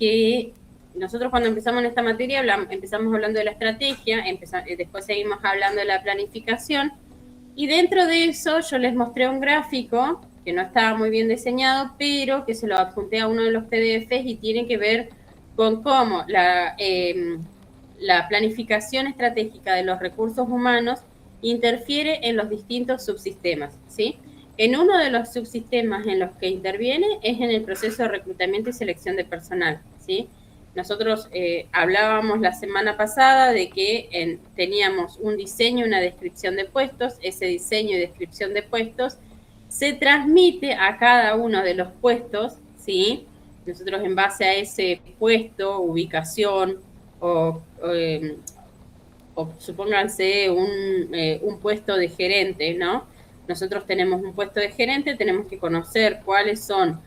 que nosotros cuando empezamos en esta materia empezamos hablando de la estrategia, después seguimos hablando de la planificación, y dentro de eso yo les mostré un gráfico que no estaba muy bien diseñado, pero que se lo adjunté a uno de los PDFs y tiene que ver con cómo la planificación estratégica de los recursos humanos interfiere en los distintos subsistemas, ¿sí? En uno de los subsistemas en los que interviene es en el proceso de reclutamiento y selección de personal, ¿sí? Nosotros hablábamos la semana pasada de que teníamos un diseño y una descripción de puestos. Ese diseño y descripción de puestos se transmite a cada uno de los puestos, ¿sí? Nosotros en base a ese puesto, ubicación o supónganse un puesto de gerente, ¿no? Nosotros tenemos un puesto de gerente, tenemos que conocer cuáles son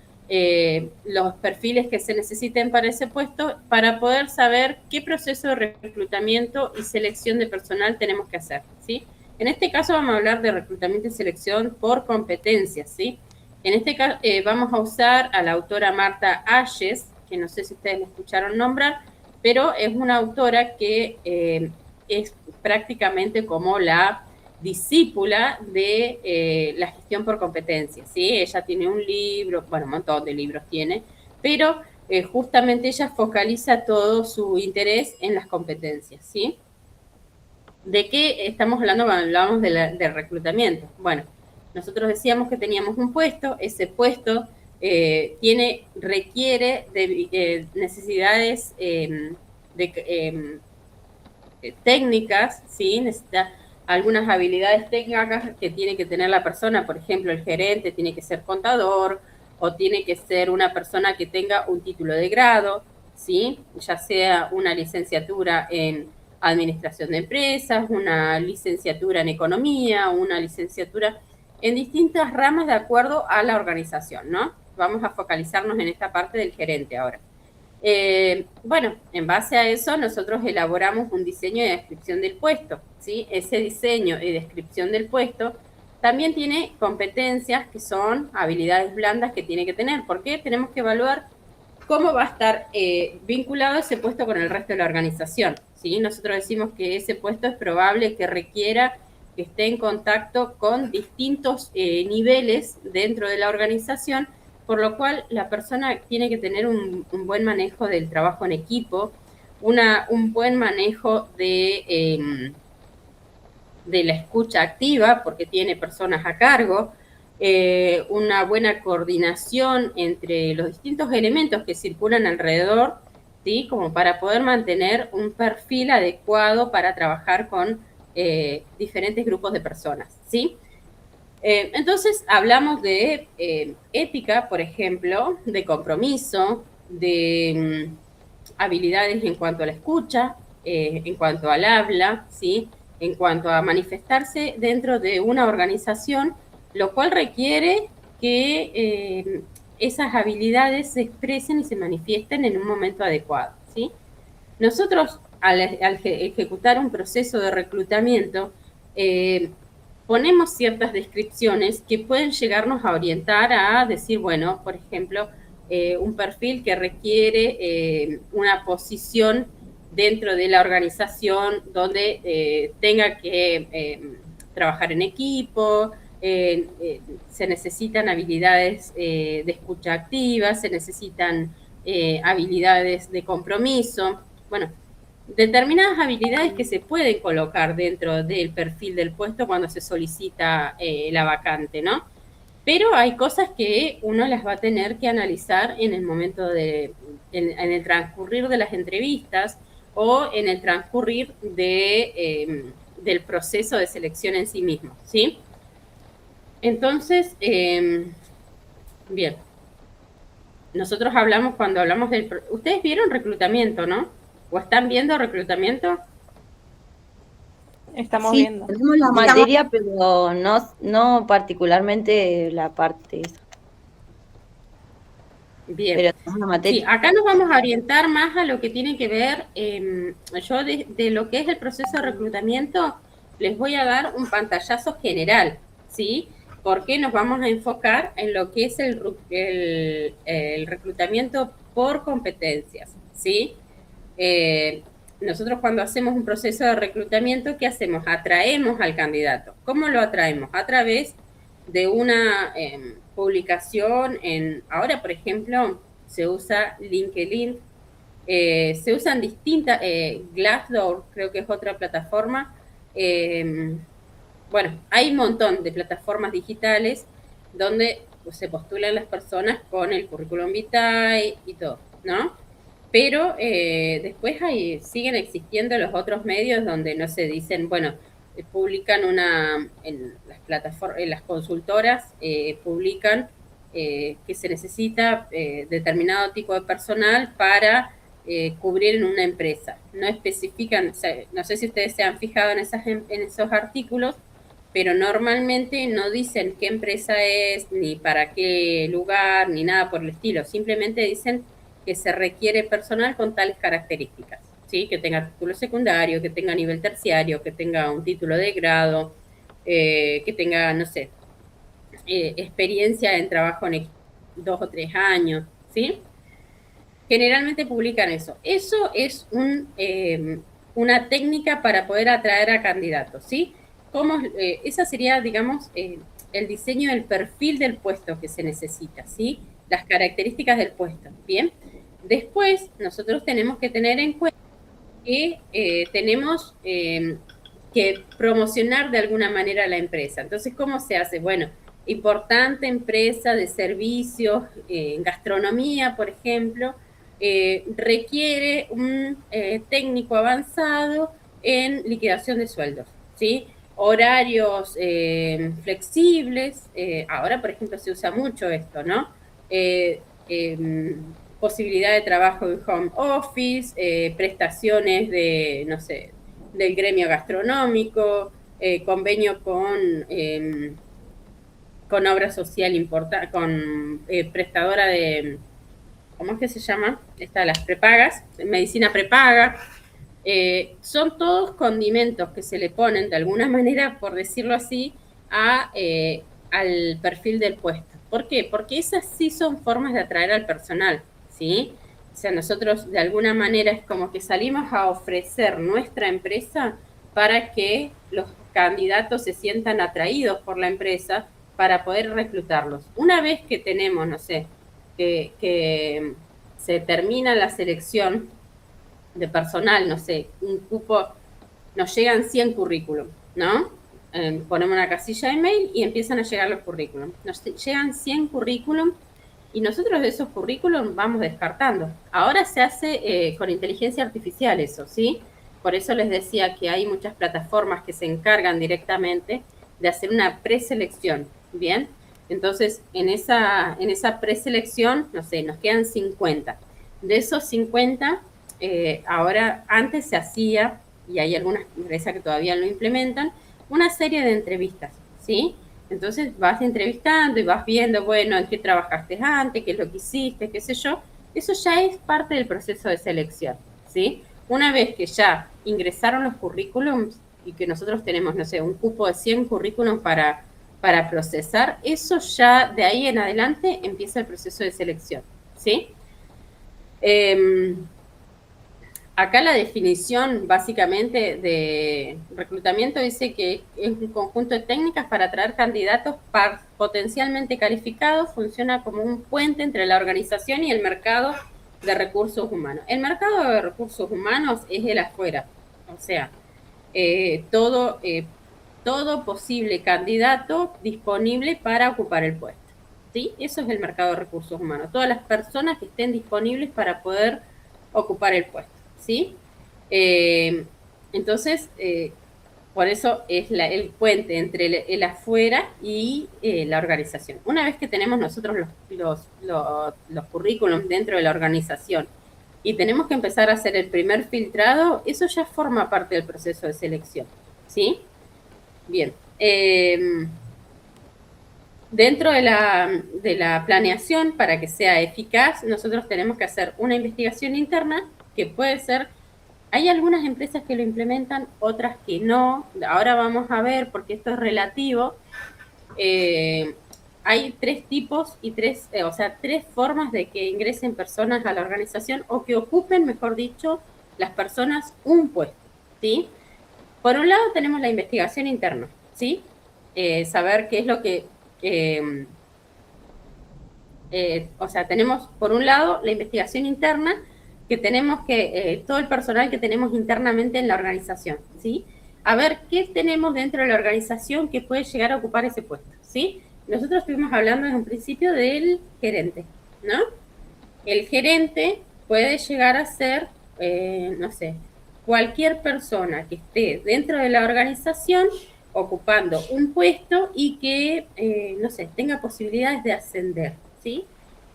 los perfiles que se necesiten para ese puesto para poder saber qué proceso de reclutamiento y selección de personal tenemos que hacer, ¿sí? En este caso vamos a hablar de reclutamiento y selección por competencias, ¿sí? En este caso vamos a usar a la autora Marta Ayes, que no sé si ustedes la escucharon nombrar, pero es una autora que es prácticamente como la discípula de la gestión por competencias, ¿sí? Ella tiene un libro, bueno, un montón de libros tiene, pero justamente ella focaliza todo su interés en las competencias, ¿sí? ¿De qué estamos hablando cuando hablamos de reclutamiento? Bueno, nosotros decíamos que teníamos un puesto, ese puesto requiere de necesidades técnicas, ¿sí? Necesita algunas habilidades técnicas que tiene que tener la persona. Por ejemplo, el gerente tiene que ser contador o tiene que ser una persona que tenga un título de grado, ¿sí? Ya sea una licenciatura en administración de empresas, una licenciatura en economía, una licenciatura en distintas ramas de acuerdo a la organización, ¿no? Vamos a focalizarnos en esta parte del gerente ahora. Bueno, en base a eso nosotros elaboramos un diseño y descripción del puesto, ¿sí? Ese diseño y descripción del puesto también tiene competencias que son habilidades blandas que tiene que tener, porque tenemos que evaluar cómo va a estar vinculado ese puesto con el resto de la organización, ¿sí? Nosotros decimos que ese puesto es probable que requiera que esté en contacto con distintos niveles dentro de la organización, por lo cual la persona tiene que tener un buen manejo del trabajo en equipo, un buen manejo de la escucha activa, porque tiene personas a cargo, una buena coordinación entre los distintos elementos que circulan alrededor, ¿sí? Como para poder mantener un perfil adecuado para trabajar con diferentes grupos de personas, ¿sí? Entonces hablamos de ética, por ejemplo, de compromiso, de habilidades en cuanto a la escucha, en cuanto al habla, ¿sí? En cuanto a manifestarse dentro de una organización, lo cual requiere que esas habilidades se expresen y se manifiesten en un momento adecuado, ¿sí? Nosotros, al ejecutar un proceso de reclutamiento, ponemos ciertas descripciones que pueden llegarnos a orientar a decir, bueno, por ejemplo, un perfil que requiere una posición dentro de la organización donde tenga que trabajar en equipo, se necesitan habilidades de escucha activa, se necesitan habilidades de compromiso. Bueno, determinadas habilidades que se pueden colocar dentro del perfil del puesto cuando se solicita la vacante, ¿no? Pero hay cosas que uno las va a tener que analizar en el momento en el transcurrir de las entrevistas o en el transcurrir del proceso de selección en sí mismo, ¿sí? Entonces, bien, nosotros hablamos cuando hablamos del... Ustedes vieron reclutamiento, ¿no? ¿O están viendo reclutamiento? Estamos Sí, viendo. tenemos la materia, pero no particularmente la parte esa. Bien. Pero tenemos la materia. Sí, acá nos vamos a orientar más a lo que tiene que ver, yo de lo que es el proceso de reclutamiento, les voy a dar un pantallazo general, ¿sí? ¿Por qué nos vamos a enfocar en lo que es el reclutamiento por competencias? ¿Sí? Nosotros cuando hacemos un proceso de reclutamiento, ¿qué hacemos? Atraemos al candidato. ¿Cómo lo atraemos? A través de una publicación ahora, por ejemplo, se usa LinkedIn, se usan distintas, Glassdoor creo que es otra plataforma, bueno, hay un montón de plataformas digitales donde se postulan las personas con el currículum vitae y todo, ¿no? Pero después siguen existiendo los otros medios donde, no sé, dicen, bueno, publican en las plataformas, en las consultoras, publican que se necesita determinado tipo de personal para cubrir en una empresa. No especifican, o sea, no sé si ustedes se han fijado en esos artículos, pero normalmente no dicen qué empresa es, ni para qué lugar, ni nada por el estilo. Simplemente dicen que se requiere personal con tales características, ¿sí? Que tenga título secundario, que tenga nivel terciario, que tenga un título de grado, que tenga, no sé, experiencia en trabajo en 2 o 3 años, ¿sí? Generalmente publican eso. Eso es una técnica para poder atraer a candidatos, ¿sí? Esa sería, digamos, el diseño del perfil del puesto que se necesita, ¿sí? Las características del puesto, ¿bien? Después, nosotros tenemos que tener en cuenta que tenemos que promocionar de alguna manera la empresa. Entonces, ¿cómo se hace? Bueno, importante empresa de servicios, gastronomía, por ejemplo, requiere un técnico avanzado en liquidación de sueldos, ¿sí? Horarios flexibles, ahora por ejemplo se usa mucho esto, ¿no? Posibilidad de trabajo en home office, prestaciones de, no sé, del gremio gastronómico, convenio con obra social importante, con prestadora de, ¿cómo es que se llama? Las prepagas, medicina prepaga. Son todos condimentos que se le ponen de alguna manera, por decirlo así, al perfil del puesto. ¿Por qué? Porque esas sí son formas de atraer al personal, ¿sí? O sea, nosotros de alguna manera es como que salimos a ofrecer nuestra empresa para que los candidatos se sientan atraídos por la empresa para poder reclutarlos. Una vez que tenemos, no sé, que se termina la selección de personal, no sé, un cupo, nos llegan 100 currículum, ¿no? Ponemos una casilla de mail y empiezan a llegar los currículum. Nos llegan 100 currículum y nosotros de esos currículum vamos descartando. Ahora se hace con inteligencia artificial eso, ¿sí? Por eso les decía que hay muchas plataformas que se encargan directamente de hacer una preselección, ¿bien? Entonces, en esa preselección, no sé, nos quedan 50. De esos 50, ahora antes se hacía, y hay algunas empresas que todavía lo implementan, una serie de entrevistas, ¿sí? Entonces vas entrevistando y vas viendo, bueno, en qué trabajaste antes, qué es lo que hiciste, qué sé yo. Eso ya es parte del proceso de selección, ¿sí? Una vez que ya ingresaron los currículums y que nosotros tenemos, no sé, un cupo de 100 currículums para procesar, eso ya de ahí en adelante empieza el proceso de selección, ¿sí? Acá la definición básicamente de reclutamiento dice que es un conjunto de técnicas para atraer candidatos potencialmente calificados, funciona como un puente entre la organización y el mercado de recursos humanos. El mercado de recursos humanos es el afuera, o sea, todo posible candidato disponible para ocupar el puesto, ¿sí? Eso es el mercado de recursos humanos, todas las personas que estén disponibles para poder ocupar el puesto, ¿sí? Entonces, por eso es el puente entre el afuera y la organización. Una vez que tenemos nosotros los currículums dentro de la organización y tenemos que empezar a hacer el primer filtrado, eso ya forma parte del proceso de selección, ¿sí? Bien. Dentro de la planeación, para que sea eficaz, nosotros tenemos que hacer una investigación interna que puede ser, hay algunas empresas que lo implementan, otras que no. Ahora vamos a ver, porque esto es relativo, hay tres tipos y tres formas de que ingresen personas a la organización o que ocupen, mejor dicho, las personas un puesto, ¿sí? Por un lado tenemos la investigación interna, ¿sí? Saber qué es lo que... tenemos por un lado la investigación interna, que tenemos que, todo el personal que tenemos internamente en la organización, ¿sí? A ver qué tenemos dentro de la organización que puede llegar a ocupar ese puesto, ¿sí? Nosotros estuvimos hablando desde un principio del gerente, ¿no? El gerente puede llegar a ser, no sé, cualquier persona que esté dentro de la organización ocupando un puesto y que, no sé, tenga posibilidades de ascender, ¿sí?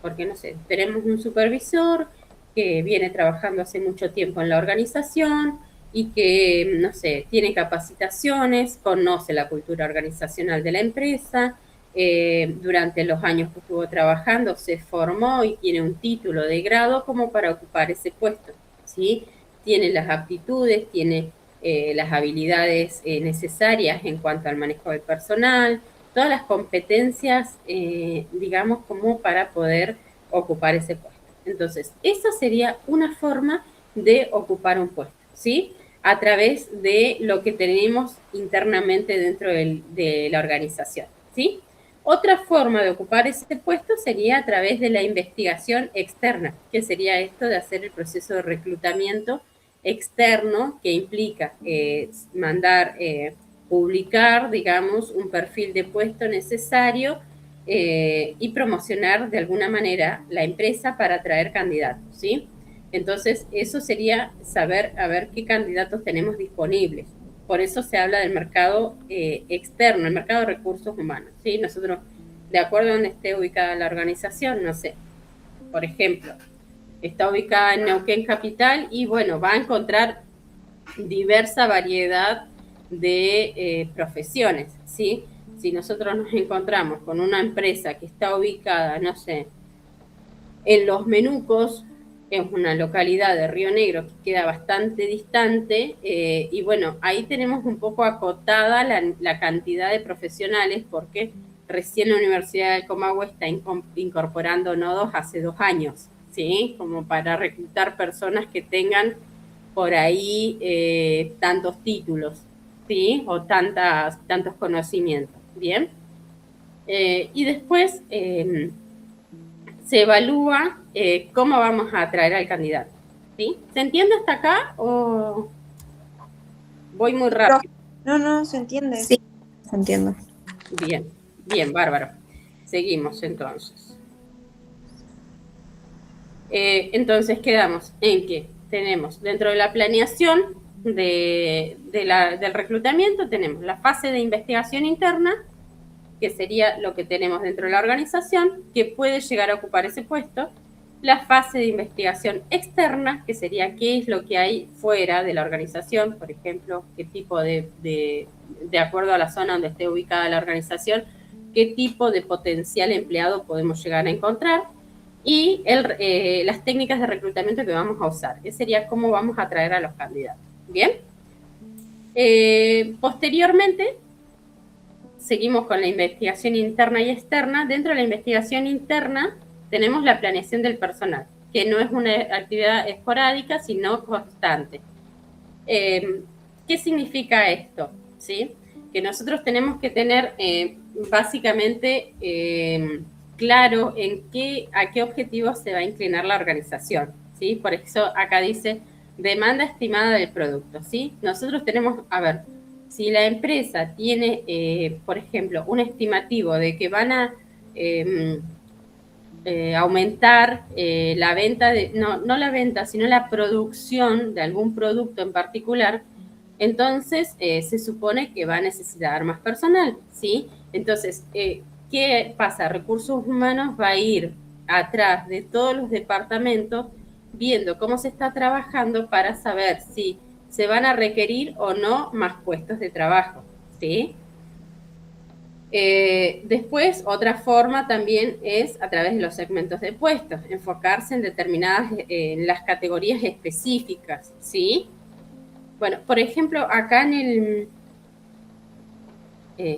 Porque, no sé, tenemos un supervisor que viene trabajando hace mucho tiempo en la organización y que, no sé, tiene capacitaciones, conoce la cultura organizacional de la empresa, durante los años que estuvo trabajando se formó y tiene un título de grado como para ocupar ese puesto, ¿sí? Tiene las aptitudes, tiene las habilidades necesarias en cuanto al manejo del personal, todas las competencias, digamos, como para poder ocupar ese puesto. Entonces, esa sería una forma de ocupar un puesto, ¿sí? A través de lo que tenemos internamente dentro de la organización, ¿sí? Otra forma de ocupar ese puesto sería a través de la investigación externa, que sería esto de hacer el proceso de reclutamiento externo, que implica mandar, publicar, digamos, un perfil de puesto necesario y promocionar de alguna manera la empresa para atraer candidatos, ¿sí? Entonces, eso sería saber a ver qué candidatos tenemos disponibles. Por eso se habla del mercado externo, el mercado de recursos humanos, ¿sí? Nosotros, de acuerdo a donde esté ubicada la organización, no sé, por ejemplo, está ubicada en Neuquén Capital y, bueno, va a encontrar diversa variedad de profesiones, ¿sí? Si nosotros nos encontramos con una empresa que está ubicada, no sé, en Los Menucos, que es una localidad de Río Negro que queda bastante distante, y bueno, ahí tenemos un poco acotada la cantidad de profesionales porque recién la Universidad del Comahue está incorporando nodos hace 2 años, ¿sí? Como para reclutar personas que tengan por ahí tantos títulos, ¿sí? O tantos conocimientos, ¿bien? Y después se evalúa cómo vamos a atraer al candidato, ¿sí? ¿Se entiende hasta acá o voy muy rápido? No, se entiende. Sí, se entiende. Bien, bien, bárbaro. Seguimos entonces. Entonces quedamos en que tenemos dentro de la planeación del reclutamiento, tenemos la fase de investigación interna, que sería lo que tenemos dentro de la organización, que puede llegar a ocupar ese puesto, la fase de investigación externa, que sería qué es lo que hay fuera de la organización, por ejemplo, qué tipo de acuerdo a la zona donde esté ubicada la organización, qué tipo de potencial empleado podemos llegar a encontrar, y las técnicas de reclutamiento que vamos a usar. Ese sería cómo vamos a atraer a los candidatos. ¿Bien? Posteriormente, seguimos con la investigación interna y externa. Dentro de la investigación interna tenemos la planeación del personal, que no es una actividad esporádica, sino constante. ¿Qué significa esto? ¿Sí? Que nosotros tenemos que tener básicamente claro a qué objetivos se va a inclinar la organización, ¿sí? Por eso acá dice demanda estimada del producto, ¿sí? Nosotros tenemos, a ver, si la empresa tiene, por ejemplo, un estimativo de que van a aumentar la venta, no la venta, sino la producción de algún producto en particular, entonces se supone que va a necesitar más personal, ¿sí? Entonces, ¿qué pasa? Recursos Humanos va a ir atrás de todos los departamentos viendo cómo se está trabajando para saber si se van a requerir o no más puestos de trabajo, ¿sí? Después, otra forma también es a través de los segmentos de puestos, enfocarse en determinadas, en las categorías específicas, ¿sí? Bueno, por ejemplo, acá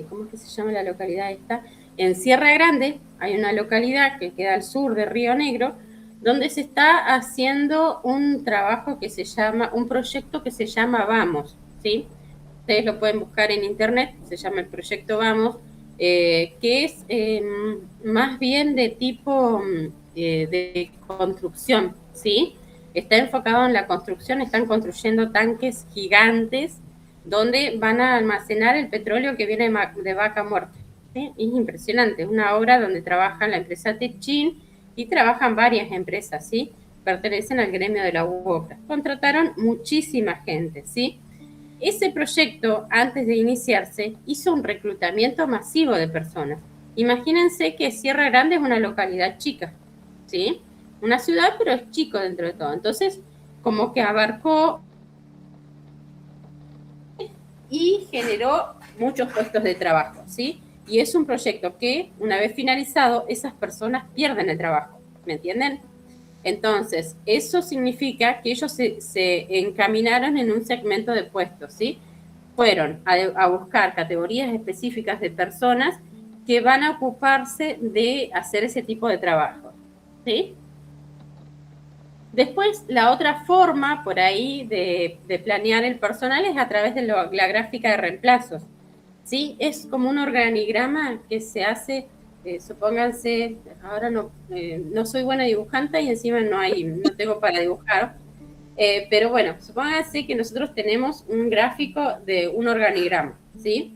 ¿cómo es que se llama la localidad esta? En Sierra Grande hay una localidad que queda al sur de Río Negro, donde se está haciendo un trabajo que se llama, un proyecto que se llama Vamos, ¿sí? Ustedes lo pueden buscar en internet, se llama el proyecto Vamos, que es más bien de tipo de construcción, ¿sí? Está enfocado en la construcción, están construyendo tanques gigantes donde van a almacenar el petróleo que viene de vaca muerta. ¿Sí? Es impresionante, es una obra donde trabaja la empresa Techin y trabajan varias empresas, ¿sí? Pertenecen al gremio de la UOCRA. Contrataron muchísima gente, ¿sí? Ese proyecto, antes de iniciarse, hizo un reclutamiento masivo de personas. Imagínense que Sierra Grande es una localidad chica, ¿sí? Una ciudad, pero es chico dentro de todo. Entonces, como que abarcó y generó muchos puestos de trabajo, ¿sí? Y es un proyecto que, una vez finalizado, esas personas pierden el trabajo, ¿me entienden? Entonces, eso significa que ellos se encaminaron en un segmento de puestos, ¿sí? Fueron a buscar categorías específicas de personas que van a ocuparse de hacer ese tipo de trabajo, ¿sí? Después, la otra forma por ahí de planear el personal es a través de la gráfica de reemplazos, ¿sí? Es como un organigrama que se hace, supónganse, ahora no soy buena dibujante y encima no tengo para dibujar, pero bueno, supónganse que nosotros tenemos un gráfico de un organigrama, ¿sí?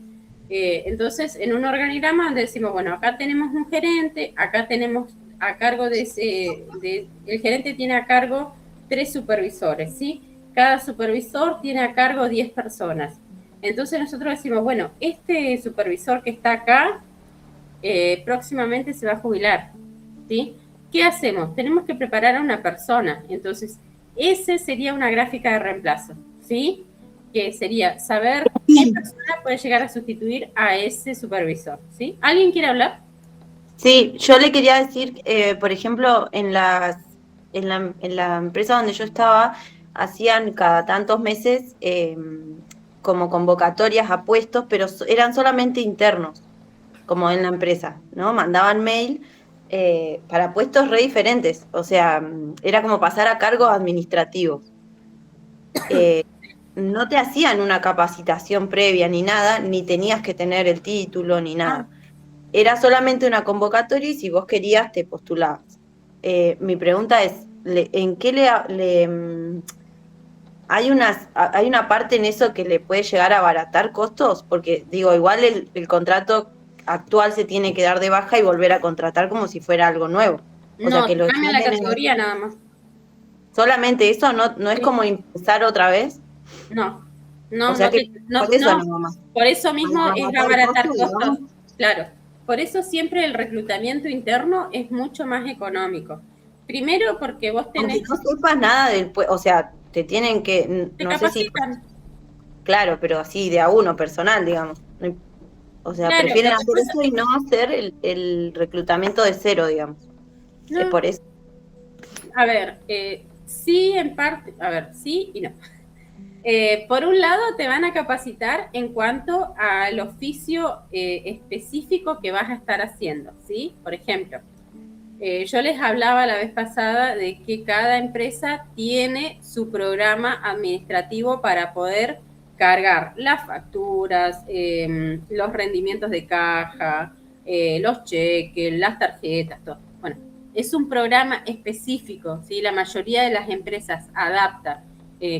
Entonces, en un organigrama decimos, bueno, acá tenemos un gerente, acá tenemos a cargo el gerente tiene a cargo 3 supervisores, ¿sí? Cada supervisor tiene a cargo 10 personas. Entonces nosotros decimos, bueno, este supervisor que está acá próximamente se va a jubilar, ¿sí? ¿Qué hacemos? Tenemos que preparar a una persona. Entonces, ese sería una gráfica de reemplazo, ¿sí? Que sería saber qué persona puede llegar a sustituir a ese supervisor, ¿sí? ¿Alguien quiere hablar? Sí, yo le quería decir, por ejemplo, en la empresa donde yo estaba, hacían cada tantos meses como convocatorias a puestos, pero eran solamente internos, como en la empresa, ¿no? Mandaban mail para puestos re diferentes, o sea, era como pasar a cargos administrativos. Eh, no te hacían una capacitación previa ni nada, ni tenías que tener el título ni Ah, nada. Era solamente una convocatoria y si vos querías te postulabas. Mi pregunta es, ¿en qué hay una parte en eso que le puede llegar a abaratar costos? Porque digo, igual el contrato actual se tiene que dar de baja y volver a contratar como si fuera algo nuevo. O sea, no, que te lo cambia la extienden categoría nada más. solamente eso, no es Sí. como empezar otra vez. No, O no, sea no, que por eso no. nada más. Por eso Para mismo es abaratar abaratar costos, costos, digamos. claro. Por eso siempre el reclutamiento interno es mucho más económico. Primero porque vos Aunque tenés, no sepas nada o sea, te tienen que, te no sé si, capacitan. claro, pero así de a uno, personal, digamos. O sea, Claro, prefieren lo que hacer pasa, eso y no hacer el reclutamiento de cero, digamos. Es no, por eso. a ver, sí en parte, a ver, sí y no. Por un lado, te van a capacitar en cuanto al oficio específico que vas a estar haciendo, ¿sí? Por ejemplo, yo les hablaba la vez pasada de que cada empresa tiene su programa administrativo para poder cargar las facturas, los rendimientos de caja, los cheques, las tarjetas, todo. Bueno, es un programa específico, ¿sí? La mayoría de las empresas adapta,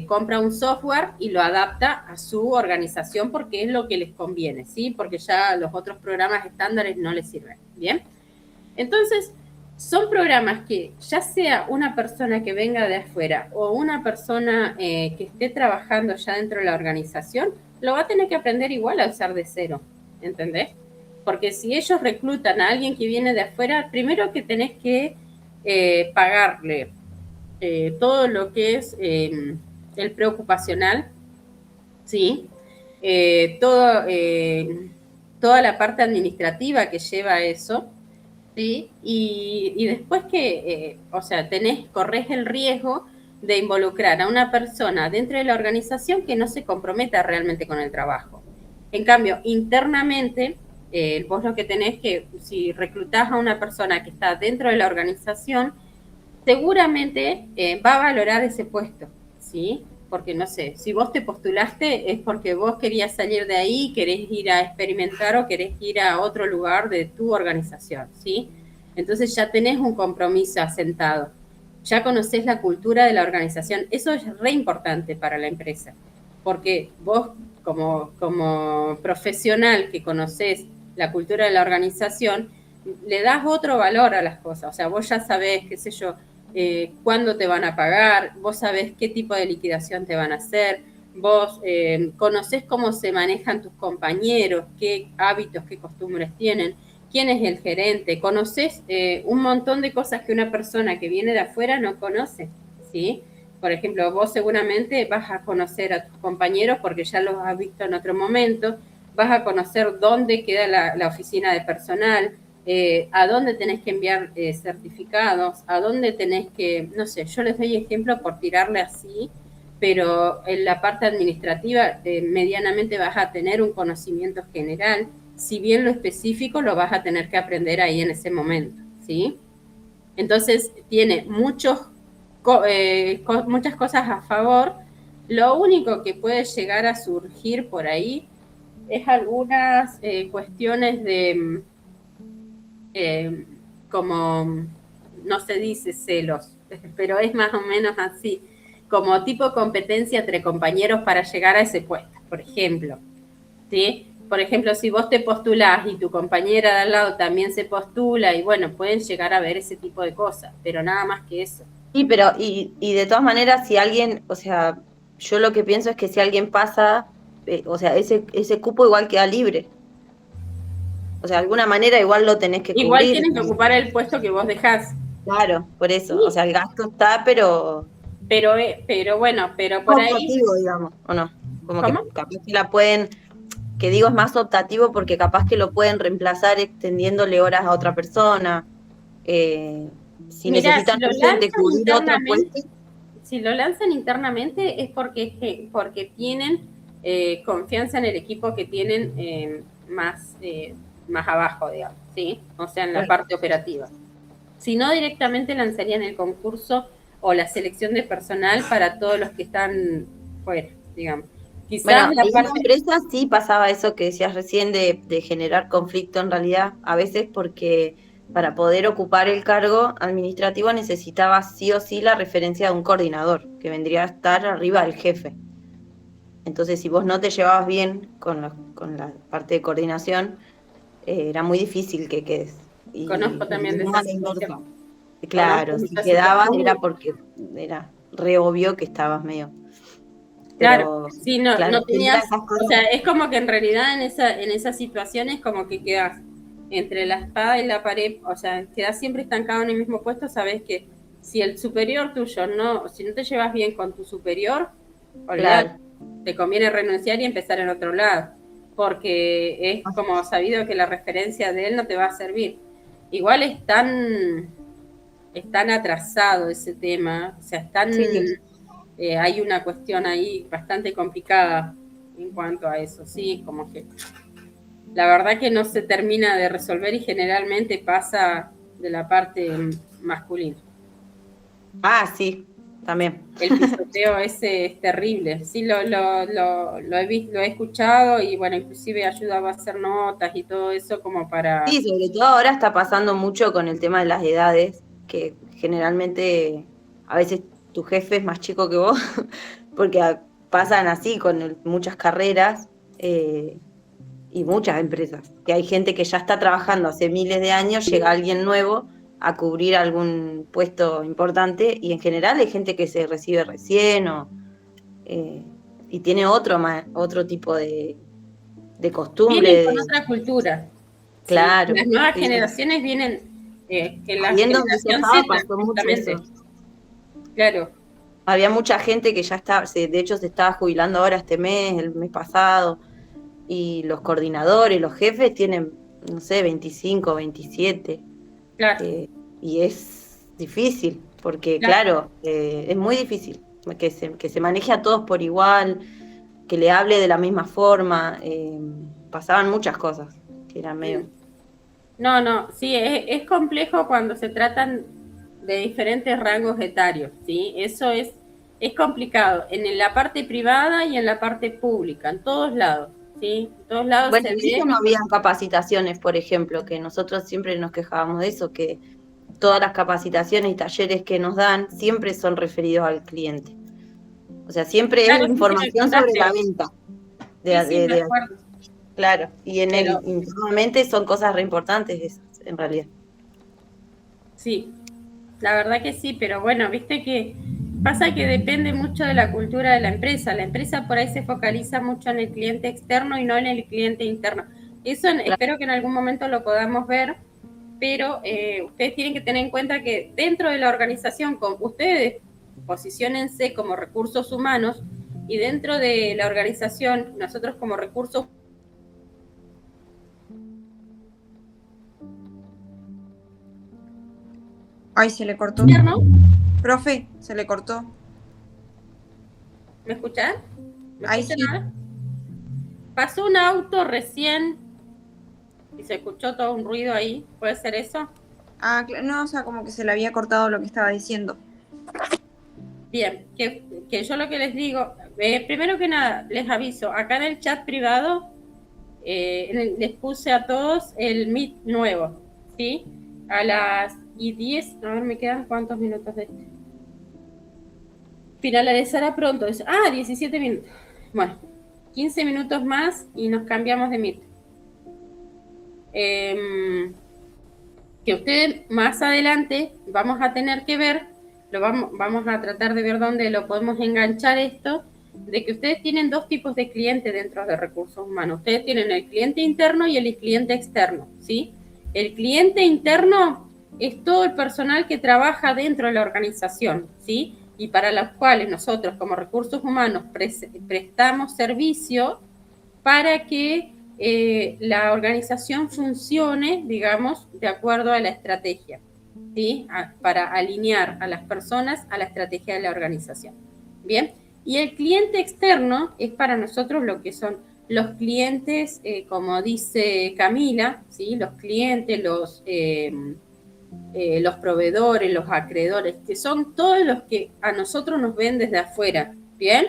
compra un software y lo adapta a su organización porque es lo que les conviene, ¿sí? Porque ya los otros programas estándares no les sirven, ¿bien? Entonces, son programas que ya sea una persona que venga de afuera o una persona que esté trabajando ya dentro de la organización, lo va a tener que aprender igual a usar de cero, ¿entendés? Porque si ellos reclutan a alguien que viene de afuera, primero que tenés que pagarle todo lo que es el preocupacional, ¿sí? Todo, toda la parte administrativa que lleva eso, ¿sí? Y después o sea, corres el riesgo de involucrar a una persona dentro de la organización que no se comprometa realmente con el trabajo. En cambio, internamente, vos lo que tenés que, si reclutás a una persona que está dentro de la organización, seguramente va a valorar ese puesto, ¿sí? Porque no sé, si vos te postulaste es porque vos querías salir de ahí, querés ir a experimentar o querés ir a otro lugar de tu organización, ¿sí? Entonces ya tenés un compromiso asentado, ya conocés la cultura de la organización, eso es re importante para la empresa, porque vos como profesional que conocés la cultura de la organización, le das otro valor a las cosas, o sea, vos ya sabés, qué sé yo, cuándo te van a pagar, vos sabés qué tipo de liquidación te van a hacer, vos conocés cómo se manejan tus compañeros, qué hábitos, qué costumbres tienen, quién es el gerente, conocés un montón de cosas que una persona que viene de afuera no conoce, ¿sí? Por ejemplo, vos seguramente vas a conocer a tus compañeros porque ya los has visto en otro momento, vas a conocer dónde queda la oficina de personal, a dónde tenés que enviar certificados, a dónde tenés que, no sé, yo les doy ejemplo por tirarle así, pero en la parte administrativa medianamente vas a tener un conocimiento general, si bien lo específico lo vas a tener que aprender ahí en ese momento, ¿sí? Entonces tiene muchas cosas a favor. Lo único que puede llegar a surgir por ahí es algunas cuestiones de como, no se dice celos, pero es más o menos así, como tipo competencia entre compañeros para llegar a ese puesto, por ejemplo, ¿sí? Por ejemplo, si vos te postulás y tu compañera de al lado también se postula, y bueno, pueden llegar a ver ese tipo de cosas, pero nada más que eso. Sí, pero y de todas maneras, si alguien, o sea, yo lo que pienso es que si alguien pasa, o sea, ese cupo igual queda libre. O sea, de alguna manera igual lo tenés que Igual cubrir. tienen que ocupar el puesto que vos dejás. Claro, por eso. O Sí, sea, el gasto está, pero pero bueno, pero por ahí, optativo, digamos, ¿o no? Como que ¿cómo? capaz que la pueden, que digo es más optativo porque capaz que lo pueden reemplazar extendiéndole horas a otra persona. Eh, si Mira, necesitan urgente cubrir otro puesto, si lo lanzan internamente es porque tienen confianza en el equipo que tienen más abajo, digamos, ¿sí? O sea, en la claro. parte operativa. Si no, directamente lanzarían el concurso o la selección de personal para todos los que están fuera, digamos. Quizás Bueno, la ahí en la parte... empresa sí pasaba eso que decías recién de generar conflicto en realidad, a veces porque para poder ocupar el cargo administrativo necesitaba sí o sí la referencia de un coordinador, que vendría a estar arriba del jefe. Entonces, si vos no te llevabas bien con la parte de coordinación, era muy difícil que quedes. Conozco Y también de no esa a la situación. inversa. Conozco Claro, si muchas quedabas situaciones. era porque era re obvio que estabas medio. Claro, Pero, sí, no, claro, no genera tenías, esas o cosas. sea, es como que en realidad en esas situaciones como que quedas entre la espada y la pared, o sea, quedas siempre estancado en el mismo puesto, sabes que si el superior tuyo no, si no te llevas bien con tu superior, olvídate, Claro. te conviene renunciar y empezar en otro lado, porque es como sabido que la referencia de él no te va a servir. Igual es tan atrasado ese tema, o sea, Sí, hay una cuestión ahí bastante complicada en cuanto a eso, sí, como que la verdad que no se termina de resolver y generalmente pasa de la parte masculina. sí, también. El pisoteo ese es terrible, sí lo he escuchado y bueno, inclusive ayudaba a hacer notas y todo eso como para... Sí, sobre todo ahora está pasando mucho con el tema de las edades, que generalmente a veces tu jefe es más chico que vos, porque pasan así con muchas carreras y muchas empresas, que hay gente que ya está trabajando hace miles de años, llega alguien nuevo a cubrir algún puesto importante y en general hay gente que se recibe recién eh, y tiene otro tipo de costumbre, Vienen con otra cultura, ¿sí? claro. Las nuevas Sí. generaciones vienen, que la Ahí en donde yo generación estaba Z, pasó mucho justamente, eso. claro. Había mucha gente que ya estaba, de hecho se estaba jubilando ahora este mes, el mes pasado, y los coordinadores, los jefes tienen, no sé, 25, 27, Claro, y es difícil, porque claro. claro, es muy difícil que se maneje a todos por igual, que le hable de la misma forma. Pasaban muchas cosas que eran medio... No, sí, es complejo cuando se tratan de diferentes rangos etarios, ¿sí? Eso es complicado en la parte privada y en la parte pública, en todos lados, ¿sí? En todos lados Bueno, se y eso ve. no habían capacitaciones, por ejemplo, que nosotros siempre nos quejábamos de eso, que todas las capacitaciones y talleres que nos dan siempre son referidos al cliente. O sea, siempre es Claro, sí, me información sobre la contaste. venta. Sí, me acuerdo. Claro, y en el Pero internamente son cosas re importantes esas, en realidad. sí, la verdad que sí, pero bueno, viste que pasa que depende mucho de la cultura de la empresa. La empresa por ahí se focaliza mucho en el cliente externo y no en el cliente interno. Eso Claro. espero que en algún momento lo podamos ver, pero ustedes tienen que tener en cuenta que dentro de la organización, con ustedes posiciónense como recursos humanos y dentro de la organización, nosotros como recursos Ay, se le cortó. internos. Profe, se le cortó. ¿Me escuchan? ¿Me Ahí escuchan sí. ahora? Pasó un auto recién y se escuchó todo un ruido ahí. ¿Puede ser eso? Ah, no, o sea, como que se le había cortado lo que estaba diciendo. Bien, que yo lo que les digo, primero que nada, les aviso, acá en el chat privado les puse a todos el Meet nuevo, ¿sí? A las 10, a ver, me quedan cuántos minutos de este. Finalizará pronto. 17 minutos. Bueno, 15 minutos más y nos cambiamos de Meet. Que ustedes más adelante vamos a tener que ver, vamos a tratar de ver dónde lo podemos enganchar esto, de que ustedes tienen dos tipos de clientes dentro de recursos humanos. Ustedes tienen el cliente interno y el cliente externo, ¿sí? El cliente interno es todo el personal que trabaja dentro de la organización, ¿sí? Y para los cuales nosotros como recursos humanos prestamos servicio para que la organización funcione, digamos, de acuerdo a la estrategia, ¿sí? Para alinear a las personas a la estrategia de la organización. Bien, y el cliente externo es para nosotros lo que son los clientes, como dice Camila, ¿sí? Los clientes, los proveedores, los acreedores, que son todos los que a nosotros nos ven desde afuera, ¿bien?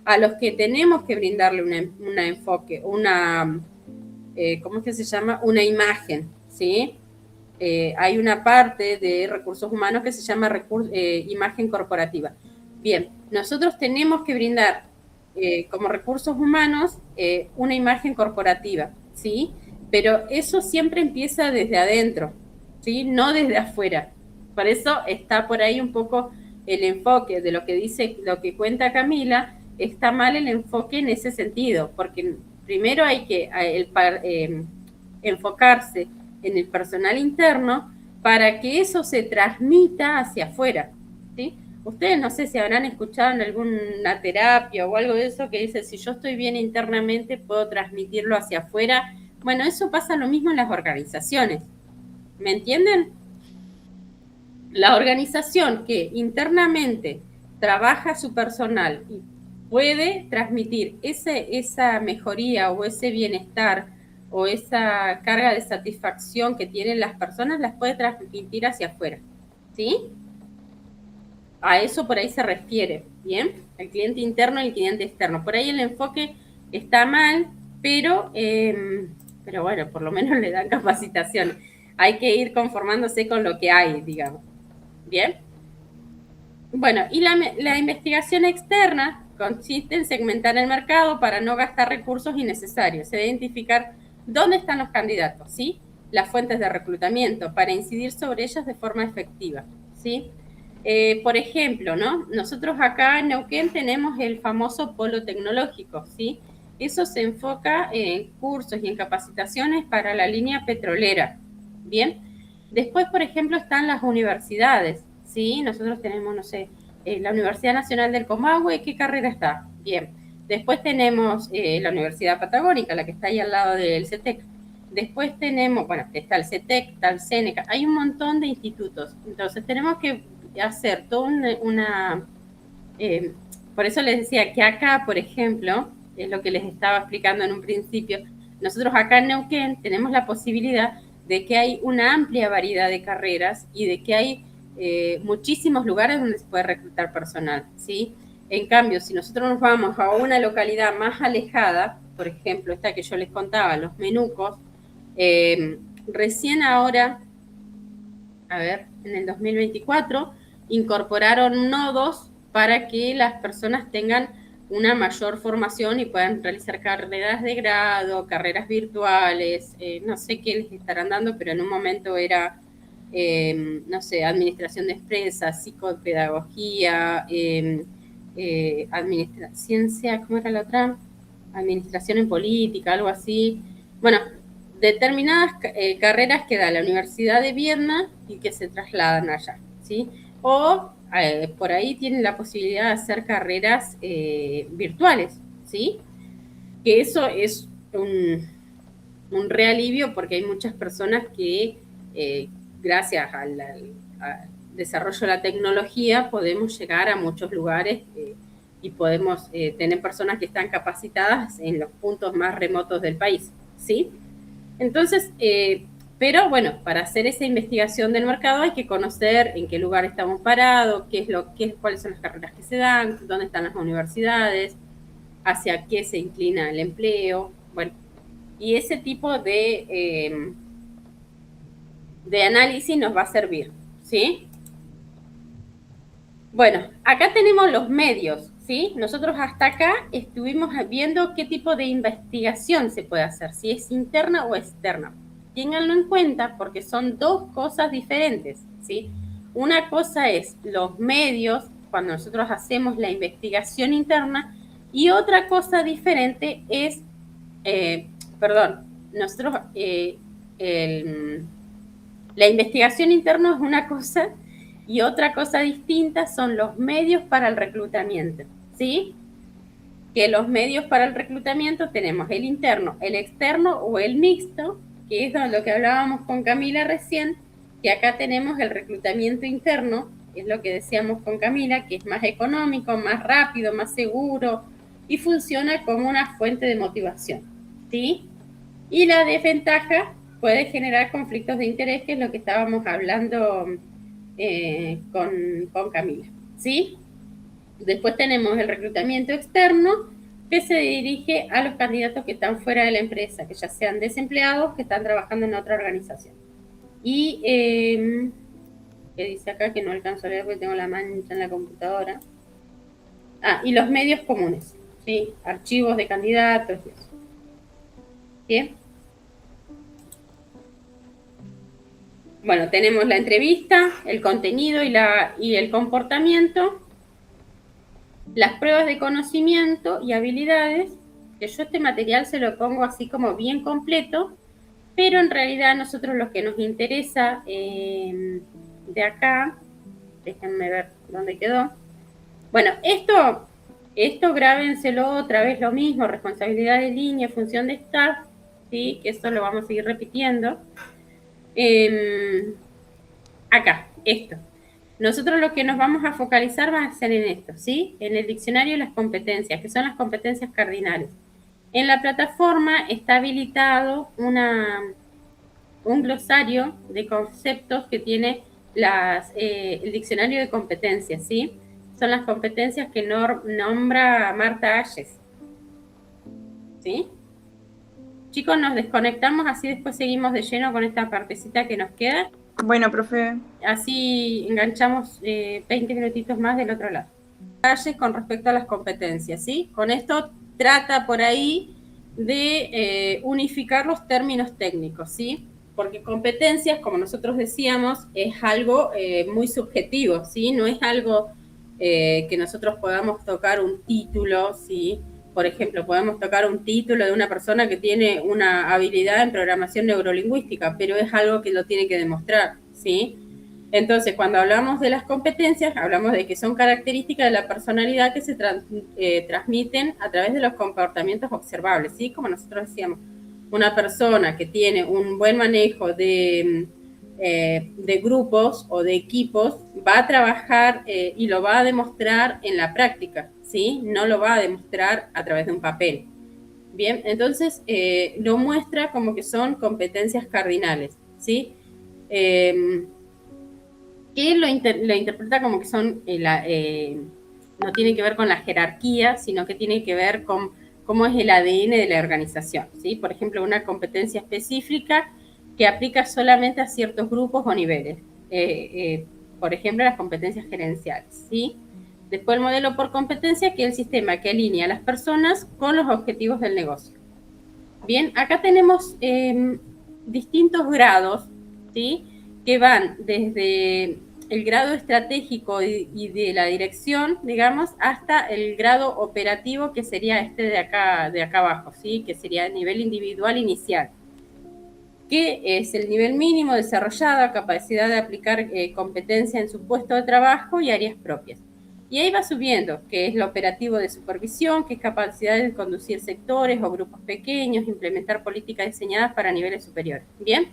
A los que tenemos que brindarle un enfoque, ¿cómo es que se llama? Una imagen, ¿sí? Hay una parte de recursos humanos que se llama imagen corporativa. Bien, nosotros tenemos que brindar como recursos humanos una imagen corporativa, ¿sí? Pero eso siempre empieza desde adentro, ¿sí? No desde afuera. Por eso está por ahí un poco el enfoque de lo que dice, lo que cuenta Camila, está mal el enfoque en ese sentido, porque primero hay que enfocarse en el personal interno para que eso se transmita hacia afuera, ¿sí? Ustedes no sé si habrán escuchado en alguna terapia o algo de eso que dice, si yo estoy bien internamente, puedo transmitirlo hacia afuera. Bueno, eso pasa lo mismo en las organizaciones. ¿Me entienden? La organización que internamente trabaja su personal y puede transmitir esa mejoría o ese bienestar o esa carga de satisfacción que tienen las personas, las puede transmitir hacia afuera, ¿sí? A eso por ahí se refiere, ¿bien? El cliente interno y el cliente externo. Por ahí el enfoque está mal, pero bueno, por lo menos le dan capacitación. Hay que ir conformándose con lo que hay, digamos. ¿Bien? Bueno, y la investigación externa consiste en segmentar el mercado para no gastar recursos innecesarios, identificar dónde están los candidatos, ¿sí? Las fuentes de reclutamiento para incidir sobre ellas de forma efectiva, ¿sí? Por ejemplo, ¿no? Nosotros acá en Neuquén tenemos el famoso polo tecnológico, ¿sí? Eso se enfoca en cursos y en capacitaciones para la línea petrolera, ¿bien? Después, por ejemplo, están las universidades, ¿sí? Nosotros tenemos, no sé, la Universidad Nacional del Comahue, ¿qué carrera está? Bien. Después tenemos la Universidad Patagónica, la que está ahí al lado del CETEC. Después tenemos, bueno, está el CETEC, está el Seneca, hay un montón de institutos. Entonces tenemos que hacer toda una por eso les decía que acá, por ejemplo, es lo que les estaba explicando en un principio. Nosotros acá en Neuquén tenemos la posibilidad de que hay una amplia variedad de carreras y de que hay muchísimos lugares donde se puede reclutar personal, ¿sí? En cambio, si nosotros nos vamos a una localidad más alejada, por ejemplo, esta que yo les contaba, Los Menucos, recién ahora, a ver, en el 2024, incorporaron nodos para que las personas tengan una mayor formación y puedan realizar carreras de grado, carreras virtuales, no sé qué les estarán dando, pero en un momento era, no sé, administración de empresas, psicopedagogía, ciencia, ¿cómo era la otra? Administración en política, algo así. Bueno, determinadas carreras que da la Universidad de Viena y que se trasladan allá, ¿sí? O por ahí tienen la posibilidad de hacer carreras virtuales, ¿sí? Que eso es un re alivio porque hay muchas personas que gracias al desarrollo de la tecnología podemos llegar a muchos lugares y podemos tener personas que están capacitadas en los puntos más remotos del país, ¿sí? Entonces, pero bueno, para hacer esa investigación del mercado hay que conocer en qué lugar estamos parados, cuáles son las carreras que se dan, dónde están las universidades, hacia qué se inclina el empleo, bueno, y ese tipo de análisis nos va a servir, ¿sí? Bueno, acá tenemos los medios, ¿sí? Nosotros hasta acá estuvimos viendo qué tipo de investigación se puede hacer, si es interna o externa. Ténganlo en cuenta porque son dos cosas diferentes, ¿sí? Una cosa es los medios, cuando nosotros hacemos la investigación interna, y otra cosa diferente es, nosotros, la investigación interna es una cosa y otra cosa distinta son los medios para el reclutamiento, ¿sí? Que los medios para el reclutamiento tenemos el interno, el externo o el mixto, que es lo que hablábamos con Camila recién, que acá tenemos el reclutamiento interno, que es lo que decíamos con Camila, que es más económico, más rápido, más seguro y funciona como una fuente de motivación, ¿sí? Y la desventaja puede generar conflictos de interés, que es lo que estábamos hablando con Camila, ¿sí? Después tenemos el reclutamiento externo, que se dirige a los candidatos que están fuera de la empresa, que ya sean desempleados, que están trabajando en otra organización. Y, que dice acá que no alcanzo a leer porque tengo la mancha en la computadora. Y los medios comunes, ¿sí? Archivos de candidatos y eso. ¿Bien? Bueno, tenemos la entrevista, el contenido y el comportamiento, las pruebas de conocimiento y habilidades, que yo este material se lo pongo así como bien completo, pero en realidad a nosotros lo que nos interesa de acá, déjenme ver dónde quedó. Bueno, esto grábenselo otra vez lo mismo, responsabilidad de línea, función de staff, ¿sí? Que eso lo vamos a seguir repitiendo. Acá, esto. Nosotros lo que nos vamos a focalizar va a ser en esto, ¿sí? En el diccionario de las competencias, que son las competencias cardinales. En la plataforma está habilitado un glosario de conceptos que tiene el diccionario de competencias, ¿sí? Son las competencias que nombra Marta Ayes, ¿sí? Chicos, nos desconectamos, así después seguimos de lleno con esta partecita que nos queda. Bueno, profe. Así enganchamos 20 minutitos más del otro lado. Con respecto a las competencias, ¿sí? Con esto trata por ahí de unificar los términos técnicos, ¿sí? Porque competencias, como nosotros decíamos, es algo muy subjetivo, ¿sí? No es algo que nosotros podamos tocar un título, ¿sí? Por ejemplo, podemos tocar un título de una persona que tiene una habilidad en programación neurolingüística, pero es algo que lo tiene que demostrar, ¿sí? Entonces, cuando hablamos de las competencias, hablamos de que son características de la personalidad que se transmiten a través de los comportamientos observables, ¿sí? Como nosotros decíamos, una persona que tiene un buen manejo de grupos o de equipos va a trabajar y lo va a demostrar en la práctica, ¿sí? No lo va a demostrar a través de un papel. Bien, entonces lo muestra como que son competencias cardinales, ¿sí? Que lo interpreta como que son, no tiene que ver con la jerarquía, sino que tiene que ver con cómo es el ADN de la organización, ¿sí? Por ejemplo, una competencia específica que aplica solamente a ciertos grupos o niveles. Por ejemplo, las competencias gerenciales, ¿sí? Después el modelo por competencia, que es el sistema que alinea a las personas con los objetivos del negocio. Bien, acá tenemos distintos grados, ¿sí? Que van desde el grado estratégico y de la dirección, digamos, hasta el grado operativo, que sería este de acá abajo, ¿sí? Que sería el nivel individual inicial, que es el nivel mínimo desarrollado, capacidad de aplicar competencia en su puesto de trabajo y áreas propias. Y ahí va subiendo, que es lo operativo de supervisión, que es capacidad de conducir sectores o grupos pequeños, implementar políticas diseñadas para niveles superiores. Bien,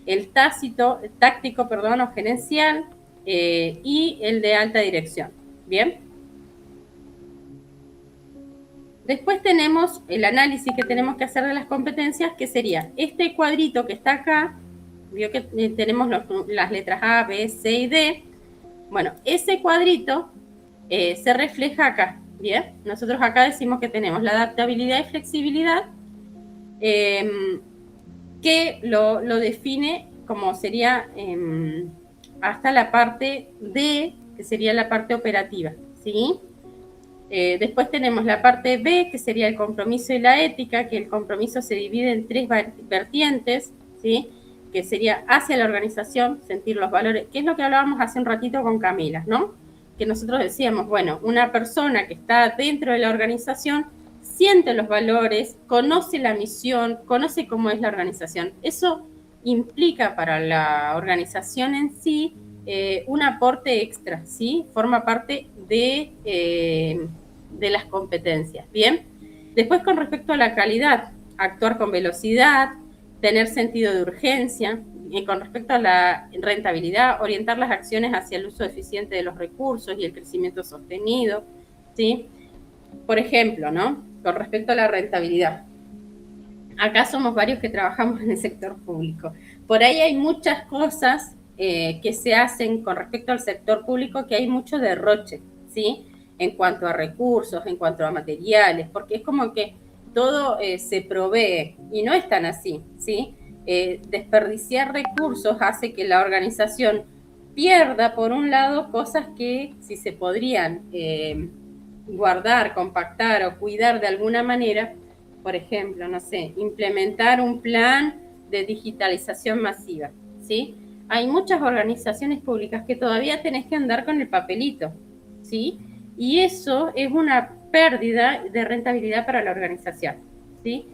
el táctico, o gerencial, y el de alta dirección. Bien. Después tenemos el análisis que tenemos que hacer de las competencias, que sería este cuadrito que está acá. Vio que tenemos las letras A, B, C y D. Bueno, ese cuadrito se refleja acá. Bien, nosotros acá decimos que tenemos la adaptabilidad y flexibilidad, que lo define como sería hasta la parte D, que sería la parte operativa, ¿sí? Después tenemos la parte B, que sería el compromiso y la ética, que el compromiso se divide en 3 vertientes, ¿sí? Que sería hacia la organización, sentir los valores, que es lo que hablábamos hace un ratito con Camila, ¿no? Que nosotros decíamos, bueno, una persona que está dentro de la organización siente los valores, conoce la misión, conoce cómo es la organización. Eso implica para la organización en sí un aporte extra, ¿sí? Forma parte de las competencias, ¿bien? Después, con respecto a la calidad, actuar con velocidad, tener sentido de urgencia, y con respecto a la rentabilidad, orientar las acciones hacia el uso eficiente de los recursos y el crecimiento sostenido, ¿sí? Por ejemplo, ¿no? Con respecto a la rentabilidad. Acá somos varios que trabajamos en el sector público. Por ahí hay muchas cosas que se hacen con respecto al sector público, que hay mucho derroche, ¿sí? En cuanto a recursos, en cuanto a materiales, porque es como que todo se provee y no es tan así, ¿sí? Desperdiciar recursos hace que la organización pierda, por un lado, cosas que si se podrían guardar, compactar o cuidar de alguna manera. Por ejemplo, no sé, implementar un plan de digitalización masiva, ¿sí? Hay muchas organizaciones públicas que todavía tenés que andar con el papelito, ¿sí? Y eso es una pérdida de rentabilidad para la organización, ¿sí?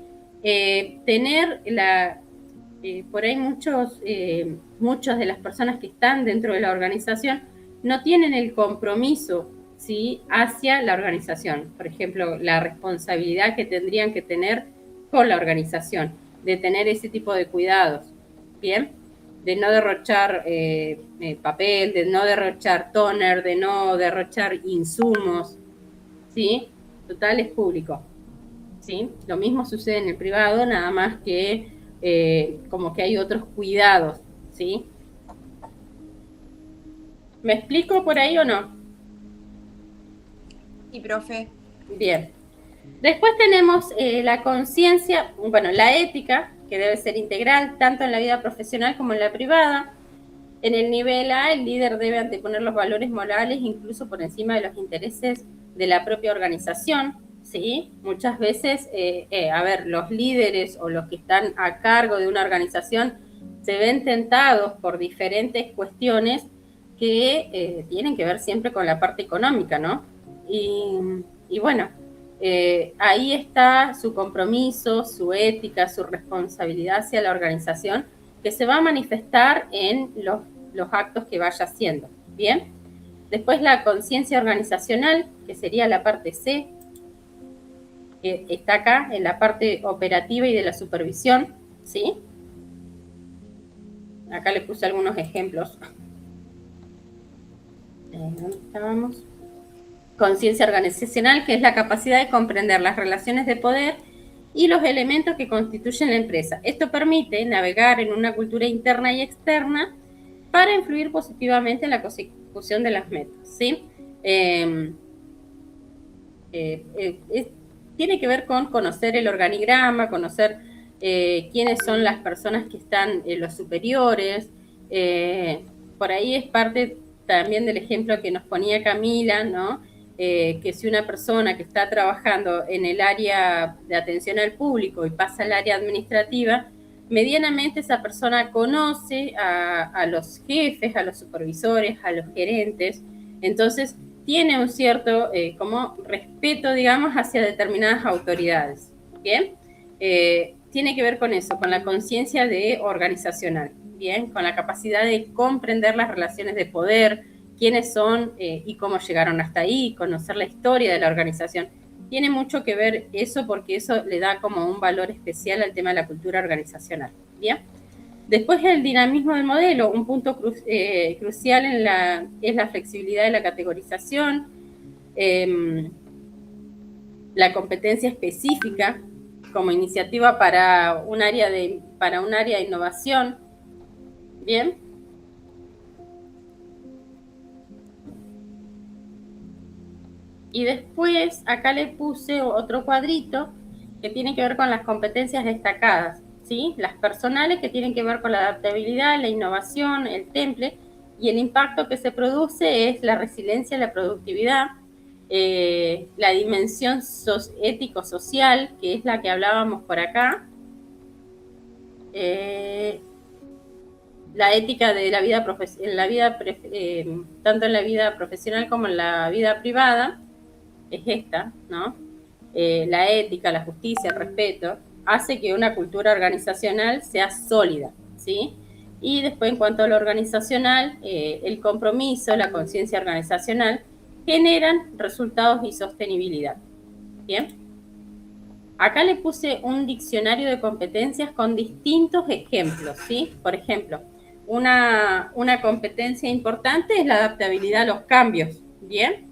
Por ahí muchos de las personas que están dentro de la organización no tienen el compromiso, ¿sí? Hacia la organización. Por ejemplo, la responsabilidad que tendrían que tener con la organización, de tener ese tipo de cuidados, ¿bien? De no derrochar papel, de no derrochar toner, de no derrochar insumos, ¿sí? Total, es público, ¿sí? Lo mismo sucede en el privado, nada más que como que hay otros cuidados, ¿sí? ¿Me explico por ahí o no? Sí, profe. Bien. Después tenemos la conciencia, bueno, la ética, que debe ser integral tanto en la vida profesional como en la privada. En el nivel A, el líder debe anteponer los valores morales incluso por encima de los intereses de la propia organización, ¿sí? Muchas veces, los líderes o los que están a cargo de una organización se ven tentados por diferentes cuestiones que tienen que ver siempre con la parte económica, ¿no? Y bueno, ahí está su compromiso, su ética, su responsabilidad hacia la organización, que se va a manifestar en los actos que vaya haciendo, ¿bien? Después la conciencia organizacional, que sería la parte C, que está acá en la parte operativa y de la supervisión, ¿sí? Acá le puse algunos ejemplos. ¿Dónde estábamos? Conciencia organizacional, que es la capacidad de comprender las relaciones de poder y los elementos que constituyen la empresa. Esto permite navegar en una cultura interna y externa para influir positivamente en la consecución de las metas, ¿sí? Tiene que ver con conocer el organigrama, conocer quiénes son las personas que están en los superiores. Por ahí es parte también del ejemplo que nos ponía Camila, ¿no? Que si una persona que está trabajando en el área de atención al público y pasa al área administrativa, medianamente esa persona conoce a los jefes, a los supervisores, a los gerentes, entonces tiene un cierto como respeto, digamos, hacia determinadas autoridades. ¿Bien? Tiene que ver con eso, con la conciencia de organizacional, ¿bien? Con la capacidad de comprender las relaciones de poder, quiénes son y cómo llegaron hasta ahí, conocer la historia de la organización. Tiene mucho que ver eso porque eso le da como un valor especial al tema de la cultura organizacional, ¿bien? Después el dinamismo del modelo, un punto crucial es la flexibilidad de la categorización, la competencia específica como iniciativa para un área de innovación, ¿bien? Y después acá le puse otro cuadrito que tiene que ver con las competencias destacadas, ¿sí? Las personales que tienen que ver con la adaptabilidad, la innovación, el temple, y el impacto que se produce es la resiliencia, la productividad, la dimensión ético-social, que es la que hablábamos por acá, la ética de la vida, tanto en la vida profesional como en la vida privada, es esta, ¿no? La ética, la justicia, el respeto, hace que una cultura organizacional sea sólida, ¿sí? Y después, en cuanto a lo organizacional, el compromiso, la conciencia organizacional, generan resultados y sostenibilidad. ¿Bien? Acá le puse un diccionario de competencias con distintos ejemplos, ¿sí? Por ejemplo, una competencia importante es la adaptabilidad a los cambios, ¿bien?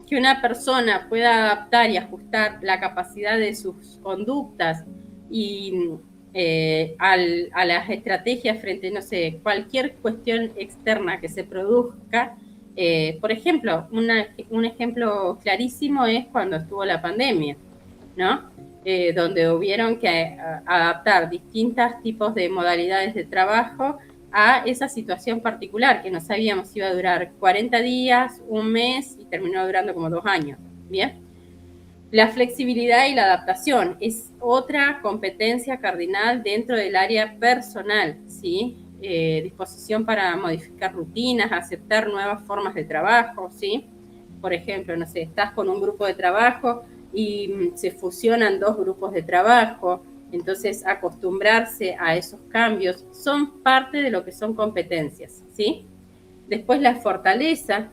Que una persona pueda adaptar y ajustar la capacidad de sus conductas y a las estrategias frente, no sé, cualquier cuestión externa que se produzca. Por ejemplo, un ejemplo clarísimo es cuando estuvo la pandemia, ¿no? Donde hubieron que adaptar distintos tipos de modalidades de trabajo a esa situación particular, que no sabíamos si iba a durar 40 días, un mes, y terminó durando como 2 años, ¿bien? La flexibilidad y la adaptación es otra competencia cardinal dentro del área personal, ¿sí? Disposición para modificar rutinas, aceptar nuevas formas de trabajo, ¿sí? Por ejemplo, no sé, estás con un grupo de trabajo y se fusionan 2 grupos de trabajo, entonces acostumbrarse a esos cambios son parte de lo que son competencias, ¿sí? Después la fortaleza,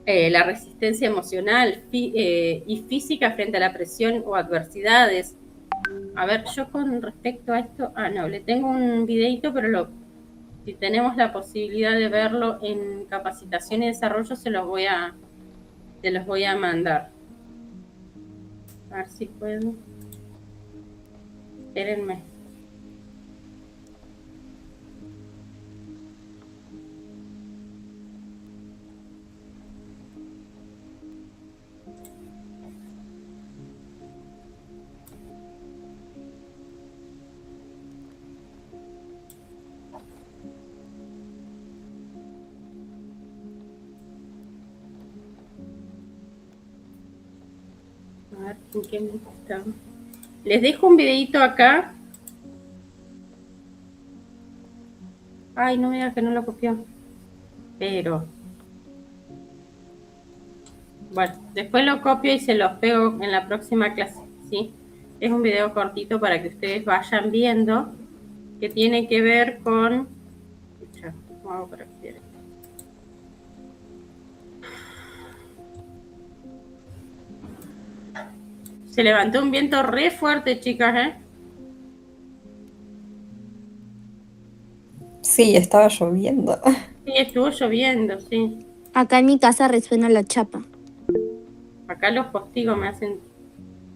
la resistencia emocional y física frente a la presión o adversidades. A ver, yo con respecto a esto, no, le tengo un videito, pero si tenemos la posibilidad de verlo en capacitación y desarrollo, se los voy a mandar. A ver si puedo. Espérenme. A ver, ¿en qué me está? Les dejo un videito acá. Ay, no me digas que no lo copió. Pero bueno, después lo copio y se los pego en la próxima clase, ¿sí? Es un video cortito para que ustedes vayan viendo que tiene que ver con... ¿Cómo hago para copiar esto? Se levantó un viento re fuerte, chicas, ¿eh? Sí, estaba lloviendo. Sí, estuvo lloviendo, sí. Acá en mi casa resuena la chapa. Acá los postigos me hacen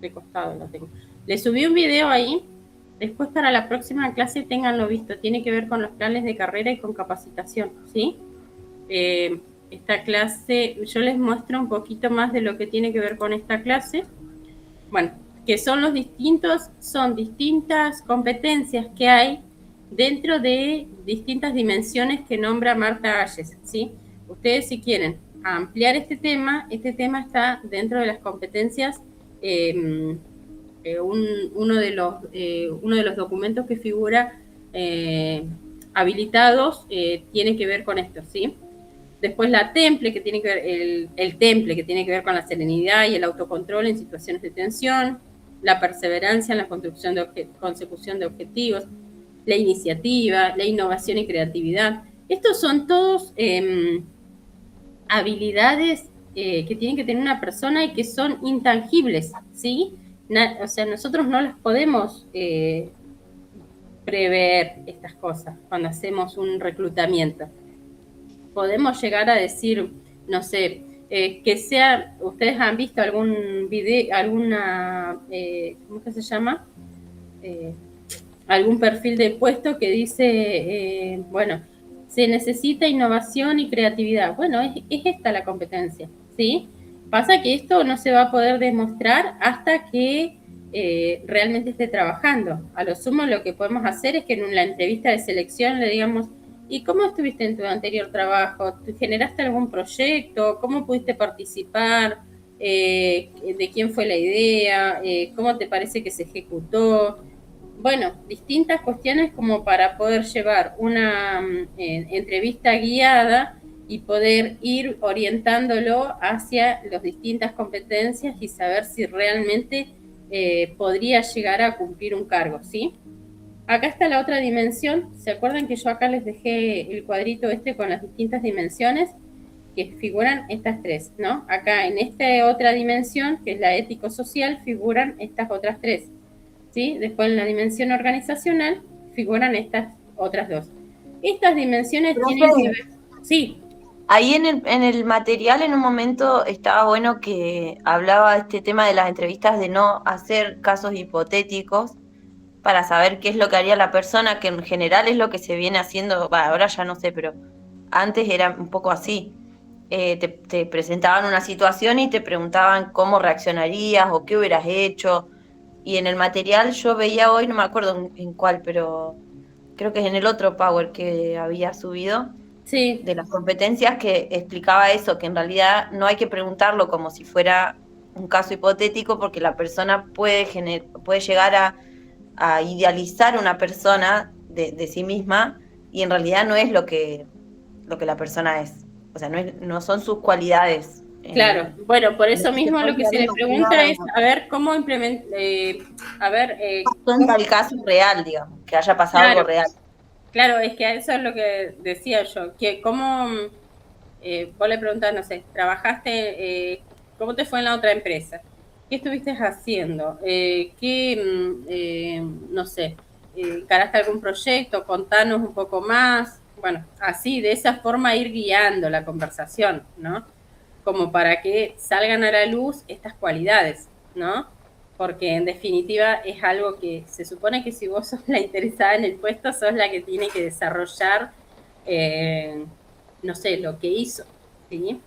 de costado, lo tengo. Le subí un video ahí, después para la próxima clase ténganlo visto, tiene que ver con los planes de carrera y con capacitación, ¿sí? Esta clase, yo les muestro un poquito más de lo que tiene que ver con esta clase. Bueno, que son distintas competencias que hay dentro de distintas dimensiones que nombra Marta Hayes, ¿sí? Ustedes si quieren ampliar este tema está dentro de las competencias, uno de los documentos que figura habilitados tiene que ver con esto, ¿sí? Después la temple, que tiene que ver, el temple, que tiene que ver con la serenidad y el autocontrol en situaciones de tensión, la perseverancia en la consecución de objetivos, la iniciativa, la innovación y creatividad. Estos son todos habilidades que tienen que tener una persona y que son intangibles, ¿sí? O sea, nosotros no las podemos prever estas cosas cuando hacemos un reclutamiento. Podemos llegar a decir, no sé, que sea, ustedes han visto algún video, ¿cómo que se llama? Algún perfil de puesto que dice, bueno, se necesita innovación y creatividad. Bueno, es esta la competencia, ¿sí? Pasa que esto no se va a poder demostrar hasta que realmente esté trabajando. A lo sumo lo que podemos hacer es que en la entrevista de selección le digamos, ¿y cómo estuviste en tu anterior trabajo? ¿Generaste algún proyecto? ¿Cómo pudiste participar? ¿De quién fue la idea? ¿Cómo te parece que se ejecutó? Bueno, distintas cuestiones como para poder llevar una entrevista guiada y poder ir orientándolo hacia las distintas competencias y saber si realmente podría llegar a cumplir un cargo, ¿sí? Acá está la otra dimensión. ¿Se acuerdan que yo acá les dejé el cuadrito con las distintas dimensiones? Que figuran estas tres, ¿no? Acá en esta otra dimensión, que es la ético-social, figuran estas otras tres, ¿sí? Después en la dimensión organizacional figuran estas otras dos. Estas dimensiones tienen que ver... Sí. Ahí en el material en un momento estaba bueno que hablaba este tema de las entrevistas de no hacer casos hipotéticos para saber qué es lo que haría la persona, que en general es lo que se viene haciendo, ahora ya no sé, pero antes era un poco así. Te presentaban una situación y te preguntaban cómo reaccionarías o qué hubieras hecho. Y en el material yo veía hoy, no me acuerdo en cuál, pero creo que es en el otro Power que había subido, sí, de las competencias, que explicaba eso, que en realidad no hay que preguntarlo como si fuera un caso hipotético, porque la persona puede llegar a idealizar una persona de sí misma, y en realidad no es lo que la persona es. O sea, no son sus cualidades. Claro, bueno, por eso mismo lo que se le pregunta es es a ver cómo implementar, en tal caso real, digamos, que haya pasado claro, algo real. Claro, es que eso es lo que decía yo, que cómo, vos le preguntás, no sé, trabajaste, ¿cómo te fue en la otra empresa? ¿Qué estuviste haciendo? No sé, encaraste algún proyecto? Contanos un poco más. Bueno, así, de esa forma ir guiando la conversación, ¿no? Como para que salgan a la luz estas cualidades, ¿no? Porque en definitiva es algo que se supone que si vos sos la interesada en el puesto, sos la que tiene que desarrollar, no sé, lo que hizo, ¿sí?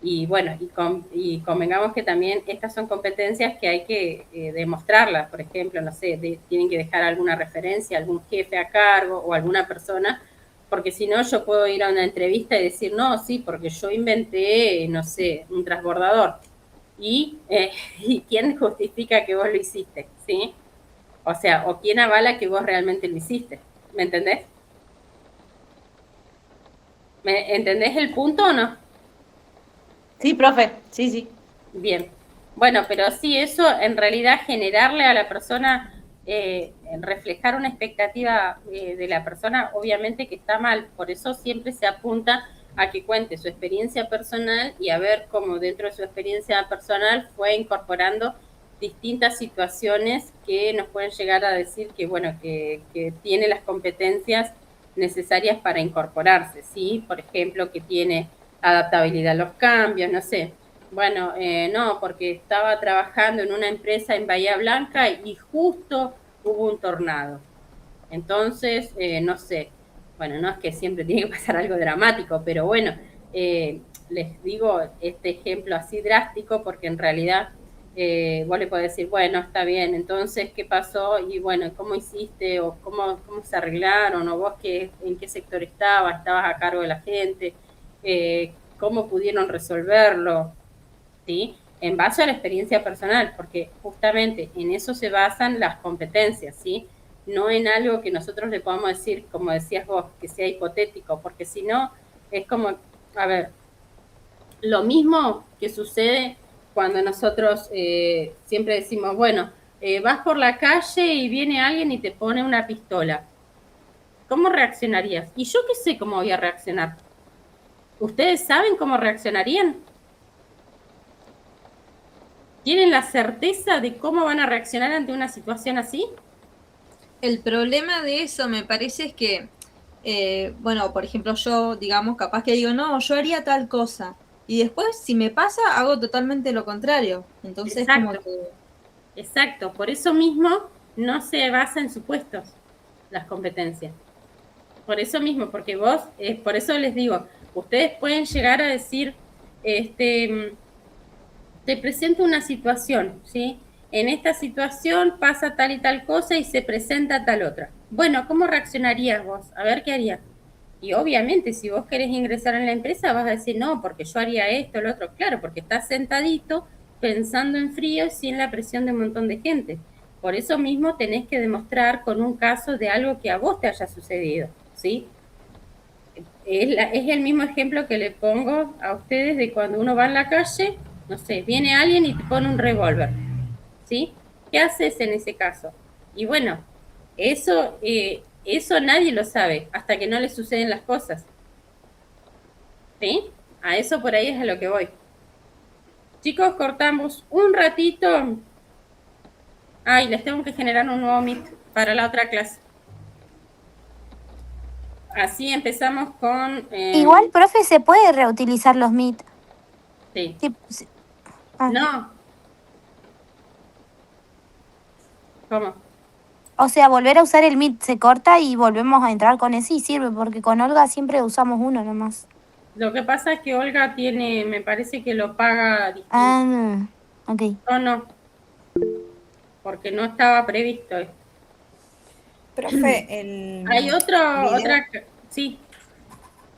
Y bueno, y convengamos que también estas son competencias que hay que demostrarlas, por ejemplo, no sé, tienen que dejar alguna referencia, algún jefe a cargo o alguna persona, porque si no yo puedo ir a una entrevista y decir, no, sí, porque yo inventé, no sé, un transbordador. ¿Y quién justifica que vos lo hiciste? ¿Sí? O sea, o quién avala que vos realmente lo hiciste. ¿Me entendés? ¿Me entendés el punto o no? Sí, profe, sí. Bien. Bueno, pero sí, eso en realidad generarle a la persona, reflejar una expectativa de la persona, obviamente que está mal. Por eso siempre se apunta a que cuente su experiencia personal y a ver cómo dentro de su experiencia personal fue incorporando distintas situaciones que nos pueden llegar a decir que, bueno, que tiene las competencias necesarias para incorporarse, ¿sí? Por ejemplo, que tiene adaptabilidad a los cambios, no sé. Bueno, no, porque estaba trabajando en una empresa en Bahía Blanca y justo hubo un tornado. Entonces, no sé, bueno, no es que siempre tiene que pasar algo dramático, pero bueno, les digo este ejemplo así drástico porque en realidad vos le podés decir, bueno, está bien, entonces, ¿qué pasó? Y bueno, ¿cómo hiciste? ¿O cómo se arreglaron? ¿O vos en qué sector estabas? ¿Estabas a cargo de la gente? ¿Cómo pudieron resolverlo? ¿Sí? En base a la experiencia personal, porque justamente en eso se basan las competencias, ¿sí? No en algo que nosotros le podamos decir, como decías vos, que sea hipotético, porque si no, es como, a ver, lo mismo que sucede cuando nosotros siempre decimos, bueno, vas por la calle y viene alguien y te pone una pistola. ¿Cómo reaccionarías? Y yo qué sé cómo voy a reaccionar. ¿Ustedes saben cómo reaccionarían? ¿Tienen la certeza de cómo van a reaccionar ante una situación así? El problema de eso me parece es que, bueno, por ejemplo, yo, digamos, capaz que digo, no, yo haría tal cosa. Y después, si me pasa, hago totalmente lo contrario. Entonces, como Exacto. que Exacto, por eso mismo no se basa en supuestos las competencias. Por eso mismo, porque vos, por eso les digo, ustedes pueden llegar a decir, te presento una situación, ¿sí? En esta situación pasa tal y tal cosa y se presenta tal otra. Bueno, ¿cómo reaccionarías vos? A ver qué harías. Y obviamente, si vos querés ingresar en la empresa, vas a decir, no, porque yo haría esto, lo otro. Claro, porque estás sentadito pensando en frío sin la presión de un montón de gente. Por eso mismo tenés que demostrar con un caso de algo que a vos te haya sucedido, ¿sí? Es el mismo ejemplo que le pongo a ustedes de cuando uno va en la calle, no sé, viene alguien y te pone un revólver, ¿sí? ¿Qué haces en ese caso? Y bueno, eso nadie lo sabe hasta que no le suceden las cosas, ¿sí? A eso por ahí es a lo que voy. Chicos, cortamos un ratito. Ay, les tengo que generar un nuevo Meet para la otra clase. Así empezamos con... Igual, profe, se puede reutilizar los Meet. Sí. Sí. Ah. No. ¿Cómo? O sea, volver a usar el Meet se corta y volvemos a entrar con ese y sirve, porque con Olga siempre usamos uno nomás. Lo que pasa es que Olga tiene, me parece que lo paga distinto. Ah, ok. No, porque no estaba previsto esto. Profe, Hay video, otra, sí,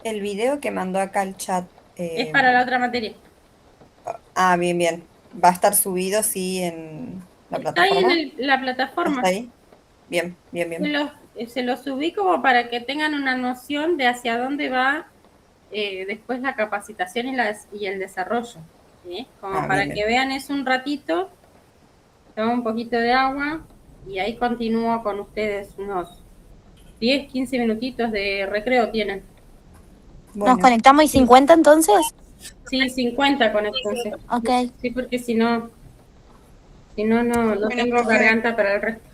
el video que mandó acá al chat. es para la otra materia. Bien, bien. ¿Va a estar subido, sí, en la Está ahí plataforma? en la plataforma. ¿Está ahí? Bien, bien, bien. Se los subí como para que tengan una noción de hacia dónde va después la capacitación y el desarrollo. ¿Sí? Como para Bien, que bien. vean eso un ratito, tomo un poquito de agua y ahí continúo con ustedes unos 10, 15 minutitos de recreo tienen. ¿Nos Bueno, conectamos y 50 entonces? Sí, 50 conéctense. Ok. Sí, porque si no, no Bueno, tengo profe. garganta para el resto.